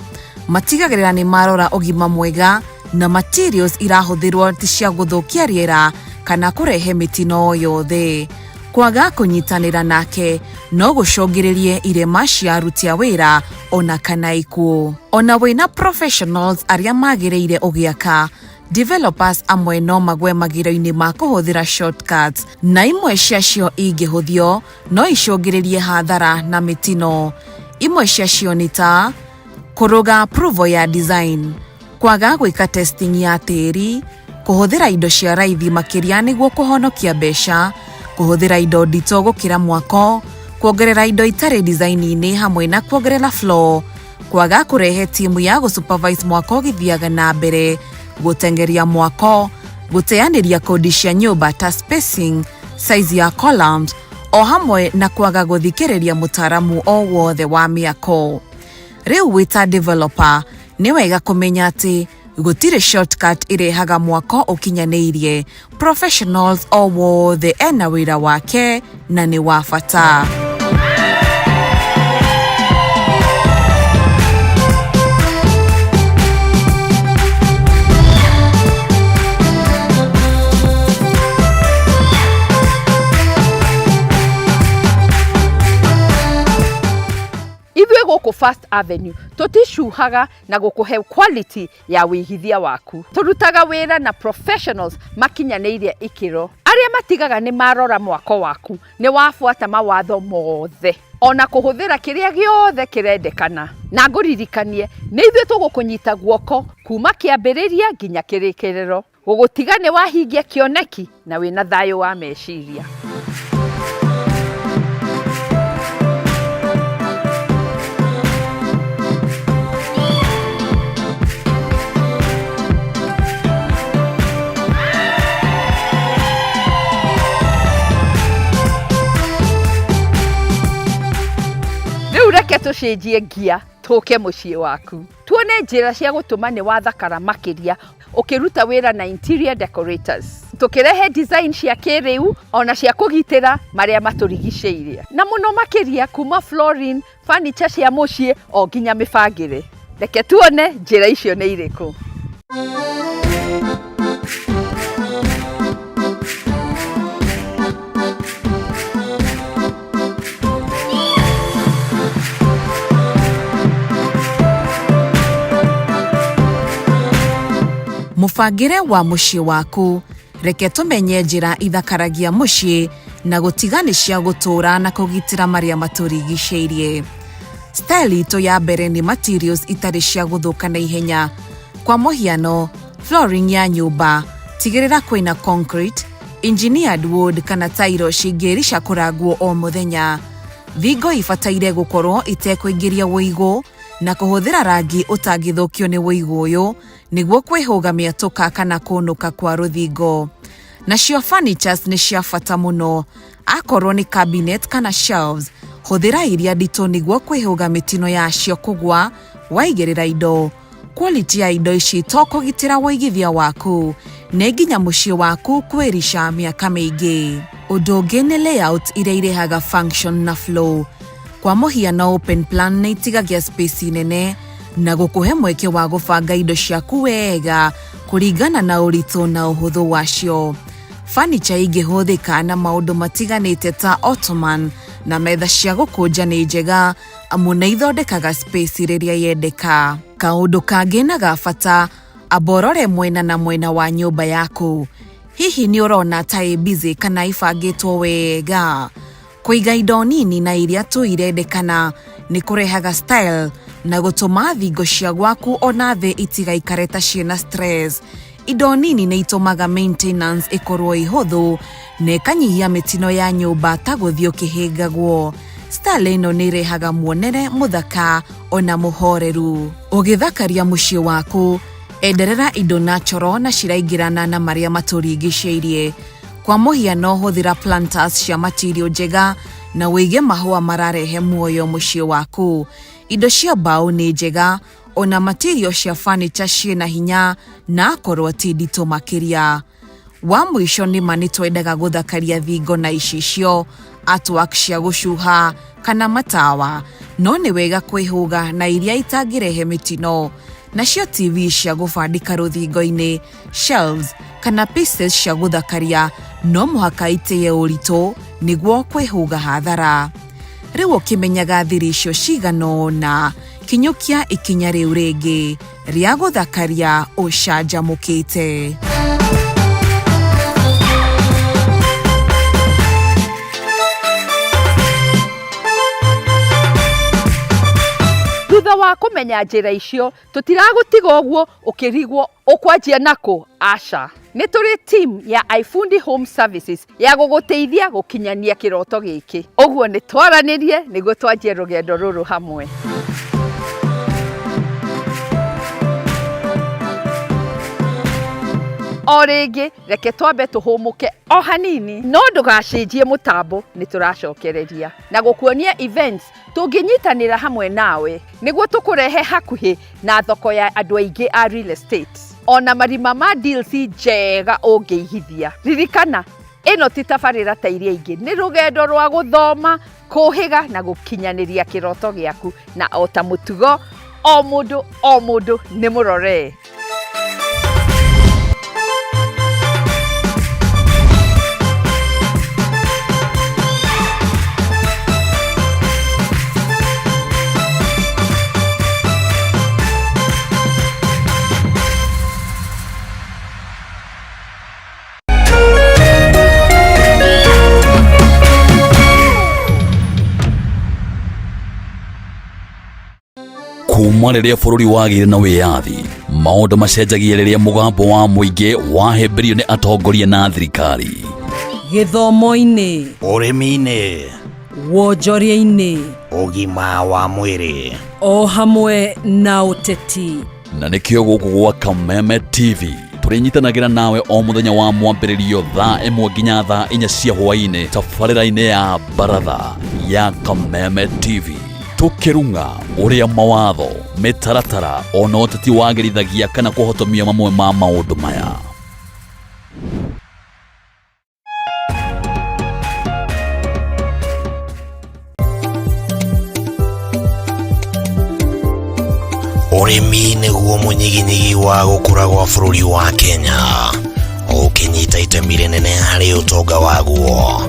Speaker 13: Matigagĩrĩra nĩ marora ũgima mwega na materials irahũthĩrwo ti cia gũthũkia rĩera kana kũrehe mĩtino yothe. Kwaga kũnyitanĩra nake no gũcũngĩrĩrie irema cia aruti a wĩra ona kana ikuũ. Ona wĩna professionals arĩa magĩrĩire ũgĩaka, developers amwe no magwe magĩro-inĩ ma kũhũthĩra shortcuts, na imwe ciacio ingĩhũthio no icũngĩrĩrie hathara na mĩtino. Imwe ciacio nĩ ta kũrũga approval ya design, kwaga gwĩka testing ya tĩri, kũhũthĩra indo cia raithi makĩria nĩguo kũhonokia mbeca, kũhũthĩra indo nditũ gũkĩra mwako, kuongerera indo itarĩ design-inĩ hamwe na kuongerera floor, kwaga kũrehe timu ya gũsupervise mwako ũgĩthiaga na mbere, gũtengeria mwako, gũteanĩria kodi cia nyũmba ta spacing, size ya columns, o hamwe na kwaga gũthikĩrĩria mũtaramu o wothe wa mĩako. Rĩu wĩta developer nĩ wega kũmenya atĩ gũtirĩ shortcut ĩrehaga mwako ũkinyanĩirie. Professionals o wothe ena wĩra wake na nĩ wa bata.
Speaker 2: Ithuĩ gũkũ First Avenue tũticuhaga na gũkũhe quality ya wĩigithia waku. Tũrutaga wĩra na professionals makinyanĩirie ikĩro. aria matigaga ni marora mwako waku ni wafuata mawatho mothe ona kuhuthira kiria giothe kirendekana na nguririkanie ni ithuĩ tũgũkũnyita guoko kuma kĩambĩrĩria nginya kĩrĩkĩrĩro gũgũtiga nĩ wahingia kĩoneki na wĩna thayũ wa meciria. Reke tũcenjie ngia tũke mũciĩ waku tuone njĩra cia gũtũma nĩ wathakara makĩria ũkĩruta wĩra na interior decorators tũkĩrehe design cia kĩrĩu ona cia kũgitĩra marĩa matũrigicĩirie na mũno makĩria kuma flooring, furniture cia mũciĩ o nginya mĩbangĩre. Reke tuone njĩra icio nĩ irĩkũ.
Speaker 13: Mũbangĩre wa mũciĩ waku, reke tũmenye njĩra ithakaragia mũciĩ na gũtiga nĩ cia gũtũũra na kũgitĩra marĩa matũrigicĩirie. Style itũ ya mbere nĩ materials itarĩ cia gũthũka na ihenya. Kwa mũhiano, flooring ya nyũmba, tigĩrĩra kwĩna concrete, engineered wood kana tairo cingĩrisha kũrangwo o mũthenya. Thingo ibataire gũkorwo itekũingĩria wũigũ na kũhũthĩra rangi ũtangĩthũkio nĩ wũigũ ũyũ nĩguo kwĩhũga mĩatũka kana kũnũka kwa rũthingo. Nacio furnitures nĩ cia bata mũno. Akorwo nĩ cabinet kana shelves, hũthĩra iria nditũ nĩguo kwĩhũga mĩtino yacio kũgwa waigĩrĩra indo. Quality ya indo ici to kũgitĩra wũigithia waku, nĩ nginya mũciĩ waku kwĩrisha mĩaka mĩingĩ. Ũndũ ũngĩ nĩ layout iria irehaga function na flow. Kwa mũhiano open plan nĩ itigagia space nene na gũkũhe mweke wa gũbanga indo ciaku wega kũringana na ũritũ na ũhũthũ wacio. Furniture ingĩhũthĩka na maũndũ matiganĩte ta ottoman na metha cia gũkũnja nĩ njega amu nĩ ithondekaga space rĩrĩa yendeka. Kaũndũ kangĩ na gabata, aborore mwena na mwena wa nyũmba yaku. Hihi nĩ ũrona ta ĩ busy kana ibangĩtwo wega? Kũiga indo nini na iria tu irendekana nĩ kũrehaga style na gũtũma thingo cia gwaku ona thĩ itigaikare ta ciĩna stress. Indo nini nĩ itũmaga maintenance ĩkorwo ihũthũ na ĩkanyihia mĩtino ya nyũmba ta gũthiĩ ũkĩhĩngagwo. Style ĩno nĩ irehaga muonere mũthaka ona mũhoreru. Ũgĩthakaria mũciĩ waku, enderera indo natural na ciraingĩrana na marĩa matũrigicĩirie. Kwa mũhiano hũthĩra planters cia material njega na wĩige mahũa mararehe muoyo mũciĩ waku. Indo cia mbaũ nĩ njega ona material cia furniture ciĩna hinya na akorwo ti nditũ makĩria. Wa mũico nĩma nĩ twendaga gũthakaria thingo na icicio, artwork cia gũcuha kana matawa, no nĩ wega kwĩhũga na iria itangĩrehe mĩtino. Nacio TV cia gũbandĩka rũthingo-inĩ, shelves kana pieces cia gũthakaria no mũhaka itĩye ũritũ nĩguo kwĩhũga hathara. Rĩu ũkĩmenyaga thiri icio cigana ũna, kinyũkia ikinya rĩu rĩngĩ rĩa gũthakaria ũcanjamũkĩte.
Speaker 2: Thutha wa kũmenya njĩra icio, tũtiragũtiga ũguo ũkĩrigwo ũkwanjia nakũ. Aca, nĩ tũrĩ team ya iFundi Home Services ya gũgũteithia gũkinyania kĩroto gĩkĩ. Ũguo nĩ twaranĩrie nĩguo twanjie rũgendo rũrũ hamwe. O rĩngĩ reke twambe tũhũmũke o hanini, no ndũgacenjie mũtambo, nĩ tũracokereria na gũkuonia events tũngĩnyitanĩra hamwe nawe nĩguo tũkũrehe hakuhĩ na thoko ya andũ aingĩ a real estate, ona marima ma deals njega ũngĩigithia. Ririkana, ĩno ti tabarĩra ta iria ingĩ, nĩ rũgendo rwa gũthoma, kũhĩga na gũkinyanĩria kĩroto gĩaku, na o ta mũtugo, o mũndũ nĩ mũrore.
Speaker 4: kuma rĩrĩa bũrũri wagĩire na wĩyathi, maũndũ macenjagia rĩrĩa mũgambo wa mũingĩ wahĩmbĩrio nĩ atongoria na thirikari.
Speaker 14: Gĩthomo-inĩ,
Speaker 15: ũrĩmi-inĩ,
Speaker 14: wonjoria-inĩ,
Speaker 15: ũgima wa mwĩrĩ,
Speaker 14: o hamwe na ũteti.
Speaker 4: Na nĩkĩo gũkũ gwa Kameme TV tũrĩnyitanagĩra nawe o mũthenya wa mwambĩrĩrio thaa 1 nginya thaa 4 cia hwaĩ-inĩ tabarĩra-inĩ ya Baratha ya Kameme TV, tũkĩrunga ũrĩa mawatho, mĩtaratara ona ũteti wagĩrithagia kana kũhotomia mamwe ma maũndũ maya.
Speaker 15: Ũrĩmi nĩguo mũnyiginyigi wa gũkũra gwa bũrũri wa Kenya, ũkĩnyita itemi rĩnene harĩ ũtonga waguo.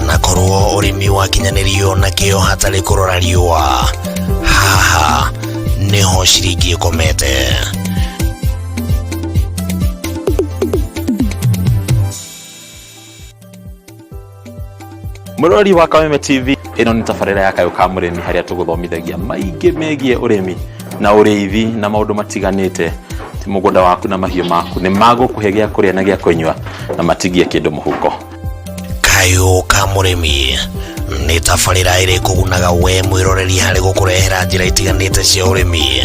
Speaker 15: Na korwo ũrĩmi wakinyanĩrio na kĩo hatarĩ kũrora riũa, haha nĩho ciringi ĩkomete.
Speaker 16: Mũrori wa Kameme TV, ĩno nĩ tabarĩra ya Kayũ ka mũrĩmi harĩa tũgũthomithagia maingĩ megiĩ ũrĩmi na ũrĩithi na maũndũ matiganĩte. Ti mũgũnda waku na mahiũ maku nĩ magũkũhe gĩa kũrĩa na gĩa kũnyua na matigie kĩndũ mũhuko.
Speaker 15: Kayũ ka mũrĩmi nĩ tabarĩra ĩrĩ kũgunaga we mwĩroreri harĩ gũkũrehera njĩra itiganĩte cia ũrĩmi,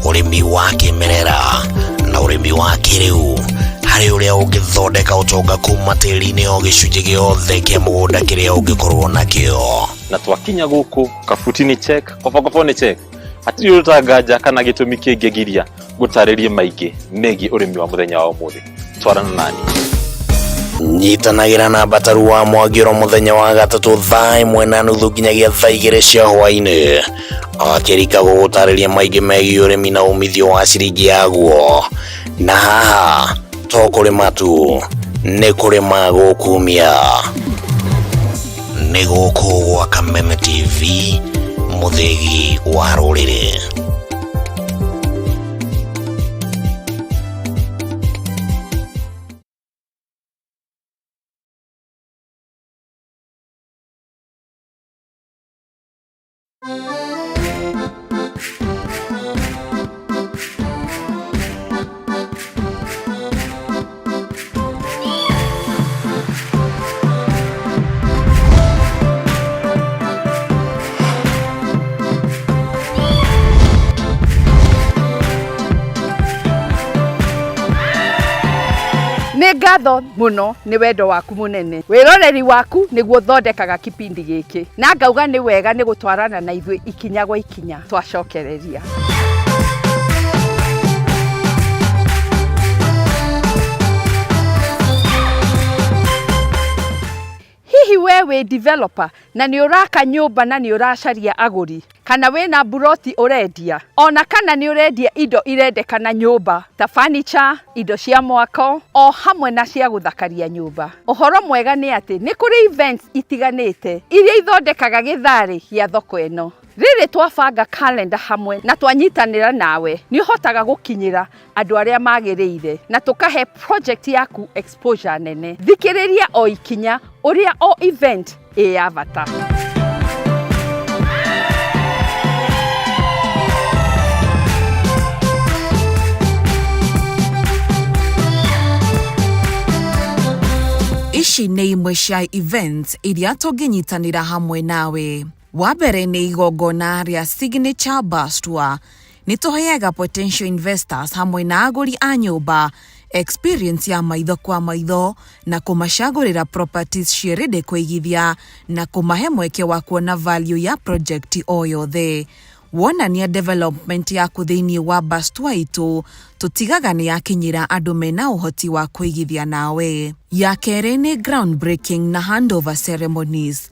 Speaker 15: ũrĩmi wa kĩmerera na ũrĩmi wa kĩrĩu, harĩ ũrĩa ũngĩthondeka ũtonga kuma tĩri-inĩ o gĩcunjĩ gĩothe kĩa mũgũnda kĩrĩa ũngĩkorwo nakĩo.
Speaker 16: Na twakinya gũkũ kabuti ni check, kobokobo ni check, hatirĩ ũtanganja kana gĩtũmi kĩngĩgiria gũtarĩrie maingĩ megiĩ ũrĩmi wa mũthenya wa ũmũthĩ. Twarana nani.
Speaker 15: Nyitanagĩra na Bataru wa Mwagĩro mũthenya wa gatatũ thaa 1:30 nginyagia thaa 2 cia hwaĩ-inĩ, akĩrika gũgũtarĩria maingĩ megiĩ ũrĩmi na umithio wa ciringi yaguo. Na haha to kũrĩma tu, nĩ kũrĩma gũkumia. Nĩ gũkũ gwa Kameme TV, mũthĩgi wa rũrĩrĩ.
Speaker 2: Nĩ ngatho mũno nĩ wendo waku mũnene. Wĩroreri waku nĩguo thondekaga kipindi gĩkĩ. Na ngauga nĩ wega nĩ gũtwarana na ithuĩ ikinya gwa ikinya twacokereria. Hihi we developer na nĩ ũraka nyũmba na nĩ ũracaria agũri, kana wĩna buroti ũrendia, ona kana nĩ ũrendia indo irendekana nyũmba ta furniture, indo cia mwako o hamwe na cia gũthakaria nyũmba. Ũhoro mwega nĩ atĩ nĩ kũrĩ events itiganĩte iria ithondekaga gĩtharĩ gĩa thoko ĩno. Rĩrĩ twabanga calendar hamwe na twanyitanĩra nawe, nĩ ũhotaga gũkinyĩra andũ arĩa magĩrĩire na tũkahe project yaku exposure nene. Thikĩrĩria o ikinya ũrĩa o event ya bata.
Speaker 13: Ici nĩ imwe cia events iria tũngĩnyitanĩra hamwe nawe. Wa mbere nĩ igongona rĩa Signature Bus Tour. Nĩ tũheaga potential investors hamwe na agũri a nyũmba experience ya maitho kwa maitho na kũmacagũrĩra properties ciĩrĩndĩ kũigithia na kũmahe mweke wa kuona value ya project o yothe. Wonania development yaku thĩinĩ wa bus tour itũ, tũtigaga nĩ yakinyĩra andũ mena ũhoti wa kũigithia nawe. Ya kerĩ nĩ groundbreaking na handover ceremonies.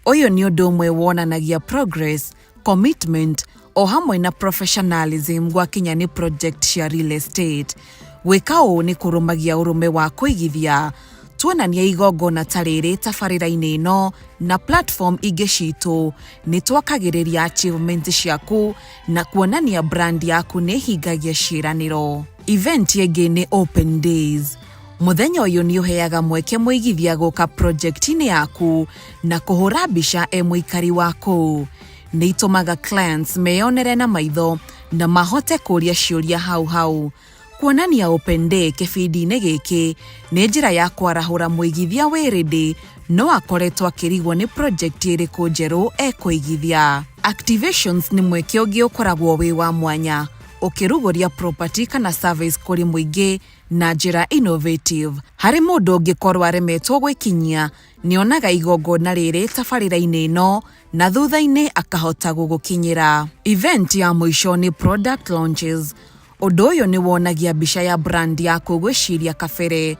Speaker 13: Ũyũ nĩ ũndũ ũmwe wonanagia progress, commitment o hamwe na professionalism gwakinya nĩ project cia real estate. Gwĩka ũũ nĩ kũrũmagia ũrũme wa kũigithia. Tuonania igongona ta rĩrĩ tabarĩra-inĩ ĩno na platform ingĩ citũ, nĩ twakagĩrĩria achievement ciaku na kuonania brand yaku nĩ hingagia ciĩranĩro. Event ĩngĩ nĩ open days. Mũthenya ũyũ nĩ ũheaga mweke mũigithia gũka project-inĩ yaku na kũhũra mbica mũikari wa kũu. nĩ itũmaga clients meyonere na maitho na mahote kũria ciũria hau. Kuonania open day kĩbindi-inĩ gĩkĩ nĩ njĩra ya kwarahũra mũigithia wĩrĩndĩ no akoretwo akĩrigwo nĩ project ĩrĩkũ njerũ ekũigithia. Activations nĩ mweke ũngĩ ũkoragwo wĩ wa mwanya ũkĩrugũria property kana service kũrĩ mũingĩ na njĩra innovative. Harĩ mũndũ ũngĩkorwo aremetwo gwĩkinyia nĩonaga igongona rĩrĩ tabarĩra-inĩ ĩno na thutha-inĩ akahota gũgũkinyĩra. Event ya mũico nĩ product launches. Ũndũ ũyũ nĩ wonagia mbica ya brand ya kũgwĩciria kabere.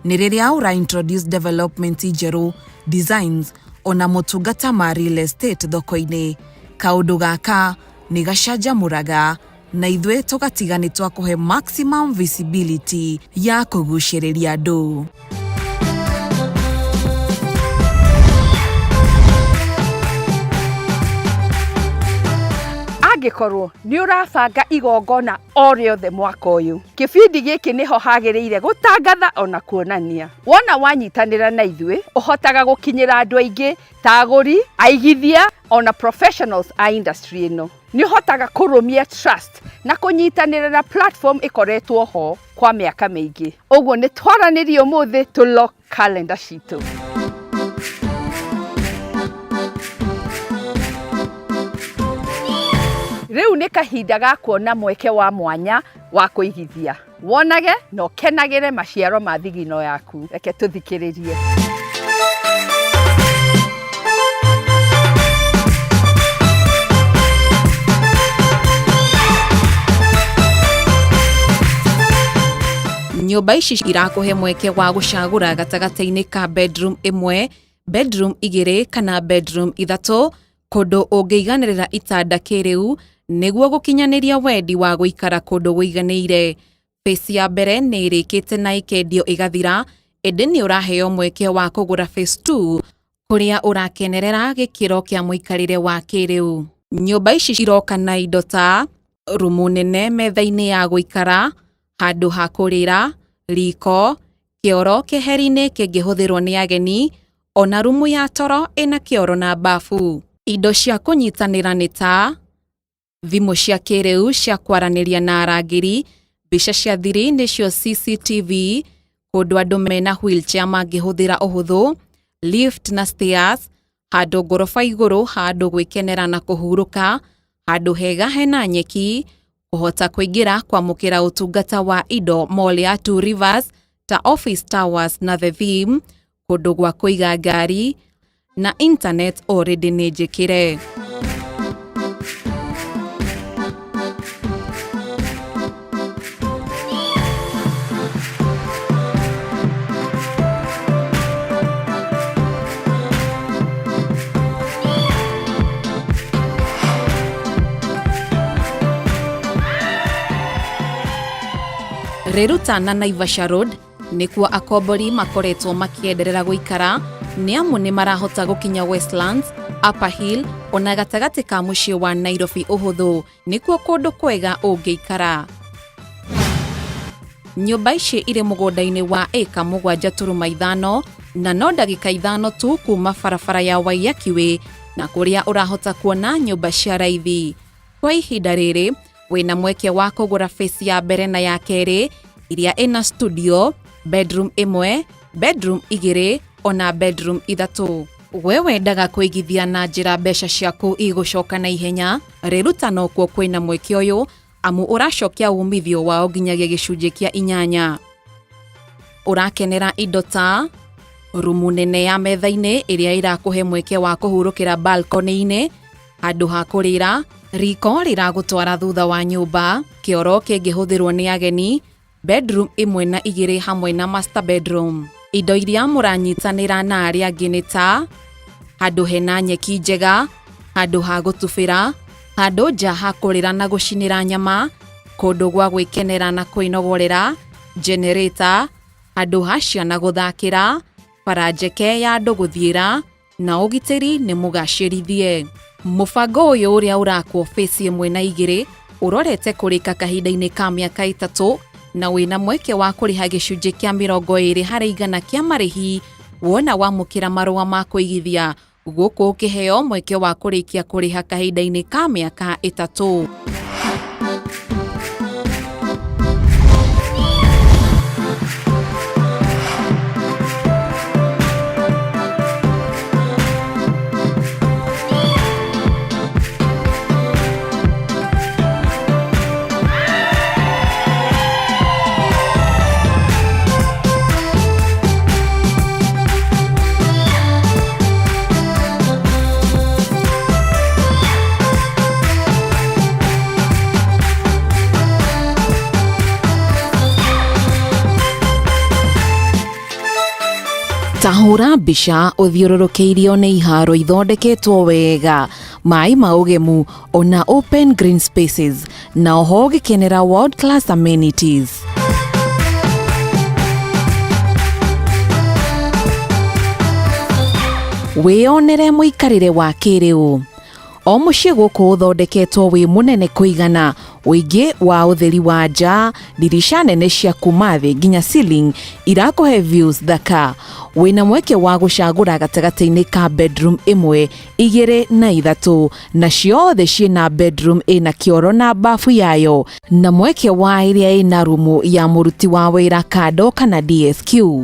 Speaker 13: Nĩ rĩrĩa ũra introduce development njerũ, designs ona motungata ma real estate thoko-inĩ. Kaũndũ gaka nĩ gacanjamũraga na ithuĩ tũgatiga nĩ twakũhe maximum visibility ya kũgucĩrĩria andũ.
Speaker 2: Angĩkorwo nĩ ũrabanga igongona o rĩothe mwaka ũyũ, kĩbindi gĩkĩ nĩho hagĩrĩire gũtangatha ona kuonania. Wona wanyitanĩra na ithuĩ ũhotaga gũkinyĩra andũ aingĩ ta agũri, aigithia ona professionals a industry ĩno. Nĩ ũhotaga kũrũmia trust na kũnyitanĩra na platform ĩkoretwo ho kwa mĩaka mĩingĩ. Ũguo nĩ twaranĩrie ũmũthĩ tũlock calendar citũ. Rĩu nĩ kahinda ga kuona mweke wa mwanya wa kũigithia. Wonage na ũkenagĩre maciaro ma thigino yaku. Reke tũthikĩrĩrie.
Speaker 13: Nyũmba ici irakũhe mweke wa gũcagũra gatagatĩ-inĩ ka bedroom ĩmwe, bedroom igĩrĩ kana bedroom ithatũ, kũndũ ũngĩiganĩrĩra itanda kĩrĩu nĩguo gũkinyanĩria wendi wa gũikara kũndũ gũiganĩire. Phase ya mbere nĩ ĩrĩkĩte na ikendio ĩgathira, ĩndĩ nĩ ũraheo mweke wa kũgũra phase 2 kũrĩa ũrakenerera gĩkĩro kĩa mũikarĩre wa kĩrĩu. Nyũmba ici iroka na indo ta rumu nene metha-inĩ ya gũikara, handũ ha kũrĩra, riko, kĩoro keheri-inĩ kĩngĩhũthĩrwo nĩ ageni, ona rumu ya toro ĩna kĩoro na bafu. Indo cia kũnyitanĩra nĩ ta thimũ cia kĩrĩu cia kwaranĩria na arangĩri, mbica cia thiri nĩcio CCTV, kũndũ andũ mena wheelchair mangĩhũthĩra ũhũthũ, lift na stairs, handũ ngoroba igũrũ handũ gwĩkenera na kũhurũka, handũ hega hena nyeki, kũhota kũingĩra kwamũkĩra ũtungata wa indo mall ya Two Rivers ta Office Towers na The Theme, kũndũ gwa kũiga ngari na internet already nĩ njĩkĩre. Reruta na Naivasha Road nĩkuo akombori makoretwo makĩenderera gũikara, nĩ amu nĩ marahota gũkinya Westlands, Upper Hill ona gatagatĩ ka mũciĩ wa Nairobi ũhũthũ, nĩkuo kũndũ kwega ũngĩikara. Nyũmba ici irĩ mũgũnda-inĩ wa ĩka 7.5 na no ndagĩka 5 tu kuma barabara ya Waiyaki na kũrĩa ũrahota kuona nyũmba cia raithi. Kwa ihinda rĩrĩ wĩna mweke wa kũgũra phase ya mbere na ya kerĩ iria ĩna studio, bedroom ĩmwe, bedroom igĩrĩ ona bedroom ithatũ. We wendaga kũigithia na njĩra mbeca ciaku igũcoka na ihenya, Reruta no kuo kwĩna mweke ũyũ amu ũracokia umithio wao nginyagia gĩcunjĩ kĩa 8. Ũrakenera indo ta rumu nene ya metha-inĩ ĩrĩa ĩrakũhe mweke wa kũhurũkĩra balcony-inĩ, handũ ha kũrĩra, riko rĩragũtwara thutha wa nyũmba, kĩoro kĩngĩhũthĩrwo nĩ ageni, bedroom 1 na 2 hamwe na master bedroom. Indo iria mũranyitanĩra na arĩa angĩ nĩ ta handũ hena nyeki njega, handũ ha gũtubĩra, handũ nja ha kũrĩra na gũcinĩra nyama, kũndũ gwa gwĩkenera na kwĩnogorera, generator, handũ ha ciana gũthakĩra, bara njeke ya andũ gũthiĩra na ũgitĩri nĩ mũgacĩrithie. Mũbango ũyũ ũrĩa ũrakwo phase 1 na 2 ũrorete kũrĩka kahinda-inĩ ka mĩaka 3 na wĩna mweke wa kũrĩha gĩcunjĩ kĩa 20% kĩa marĩhi wona wamũkĩra marũa ma kũigithia gũkũ kĩheo mweke wa kũrĩkia kũrĩha kahinda-inĩ ka mĩaka 3. Tahura mbica uthiũrũrũkĩirio nĩ iharo ithondeketwo wega, maĩ ma ũgemu, ona open green spaces, na oho gĩkenera world class amenities. Wĩonere mũikarĩre wa kĩrĩu. O mũciĩ gũkũ ũthondeketwo wĩ mũnene kũigana, ũingĩ wa ũtheri wa nja, dirisha nene cia kuma thĩ nginya ceiling irakũhe views thaka. Wĩna mweke wa gũcagũra gatagatĩ-inĩ ka bedroom 1, 2 na 3, na ciothe ciĩna bedroom ĩna kĩoro na bafu yayo, na mweke wa ĩrĩa ĩna rumu ya mũruti wa wĩra kando kana DSQ.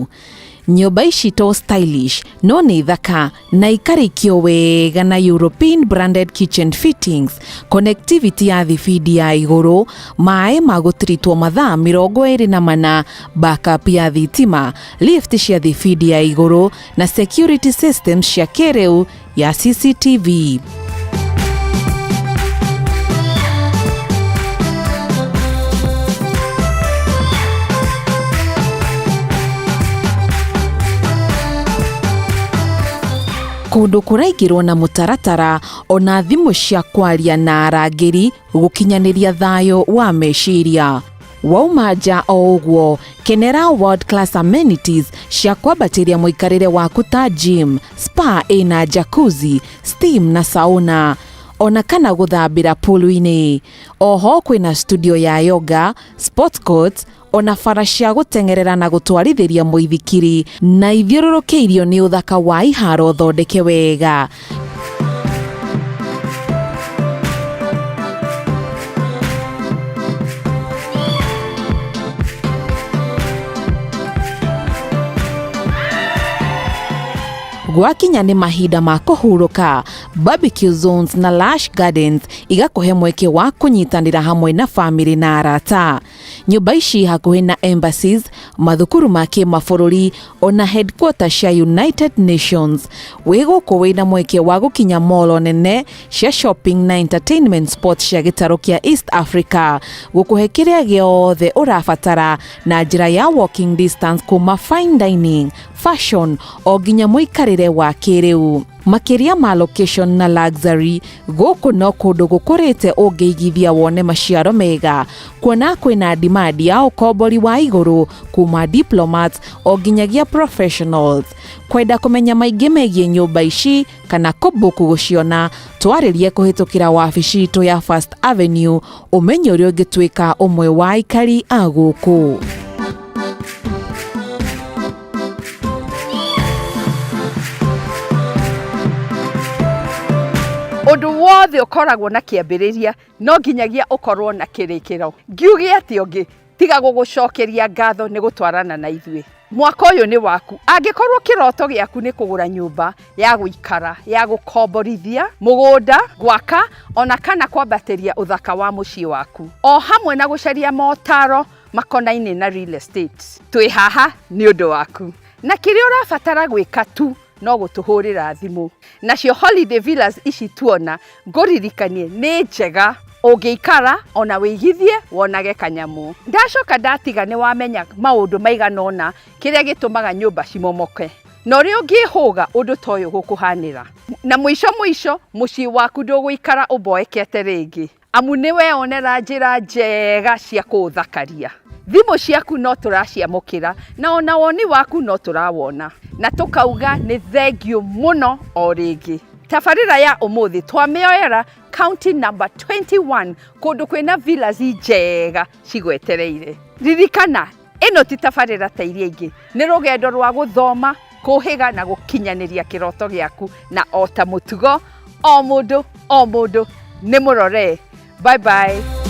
Speaker 13: Nyũmba ici to stylish, no nĩ thaka na ikarĩkio wega na European branded kitchen fittings, connectivity ya thibidi ya igũrũ, maĩ ma gũtiritwo mathaa 24, backup ya thitima, lift cia thibidi ya igũrũ na security systems cia kĩrĩu ya CCTV. Kũndũ kũraingĩrwo na mũtaratara, ona thimũ cia kwaria na arangĩri gũkinyanĩria thayũ wa meciria. Wauma nja o ũguo, kenera world class amenities cia kwambatĩria mũikarĩre waku ta gym, spa ĩna jacuzzi, steam na sauna, ona kana gũthambĩra pool-inĩ. Oho kwĩna studio ya yoga, sports court, ona bara cia gũtengerera na gũtwarithĩria mũithikiri, na ithiũrũrũkĩirio nĩ ũthaka wa iharo thondeke wega. Gwakinya nĩ mahinda ma kũhurũka, barbecue zones na lush gardens igakũhe mweke wa kũnyitanĩra hamwe na family na arata. Nyũmba ici hakuhĩ na embassies, mathukuru ma kĩmabũrũri, ona headquarters cia United Nations. Wĩ gũkũ wĩna mweke wa gũkinya mall nene cia shopping na entertainment spots cia gĩtarũ kĩa East Africa, gũkũhe kĩrĩa gĩothe ũrabatara na njĩra ya walking distance kuma fine dining, fashion o nginya mũikarĩre wa kĩrĩu. Makĩria ma location na luxury, gũkũ no kũndũ gũkũrĩte ũngĩigithia wone maciaro mega, kuona kwĩna demand ya ũkombori wa igũrũ kuma diplomats o nginyagia professionals. Kwenda kũmenya maingĩ megiĩ nyũmba ici kana kũbũkũ gũciona, twarĩrie kũhĩtũkĩra wabici itũ ya First Avenue, ũmenye ũrĩa ũngĩtuĩka ũmwe wa aikari a gũkũ.
Speaker 2: Ũndũ wothe ũkoragwo na kĩambĩrĩria, no nginyagia ũkorwo na kĩrĩkĩro. Ngiuge atĩ ũngĩ tiga gũgũcokeria ngatho nĩ gũtwarana na ithuĩ. Mwaka ũyũ nĩ waku. Angĩkorwo kĩroto gĩaku nĩ kũgũra nyũmba ya gũikara, ya gũkomborithia, mũgũnda, gwaka, ona kana kwambatĩria ũthaka wa mũciĩ waku, o hamwe na gũcaria motaro makonainĩ na real estate, twĩ haha nĩ ũndũ waku. Na kĩrĩa ũrabatara gwĩka tu no gũtũhũrĩra thimũ. Nacio holiday villas ici tuona, ngũririkanie nĩ njega, ũngĩikara ona wĩigithie wonage kanyamũ. Ndacoka ndatiga nĩ wamenya maũndũ maigana ũna kĩrĩa gĩtũmaga nyũmba cimomoke. Na ũrĩa ũngĩhũga ũndũ ta ũyũ gũkũhanĩra. Na mũico mũciĩ waku ndũgũikara ũmboekete rĩngĩ, amu nĩ weyonera njĩra njega cia kũũthakaria. Thimũ ciaku no tũraciamũkĩra na ona woni waku no tũrawona. Na tũkauga nĩ thengiũ mũno o rĩngĩ. Tabarĩra ya ũmũthĩ twamĩoera county number 21, kũndũ kwĩna villas njega cigwetereire. Ririkana, ĩno ti tabarĩra ta iria ingĩ. Nĩ rũgendo rwa gũthoma, kuhiga na gukinyaniria kiroto giaku na ota mutugo o mundu nĩ mũrore. Bye bye.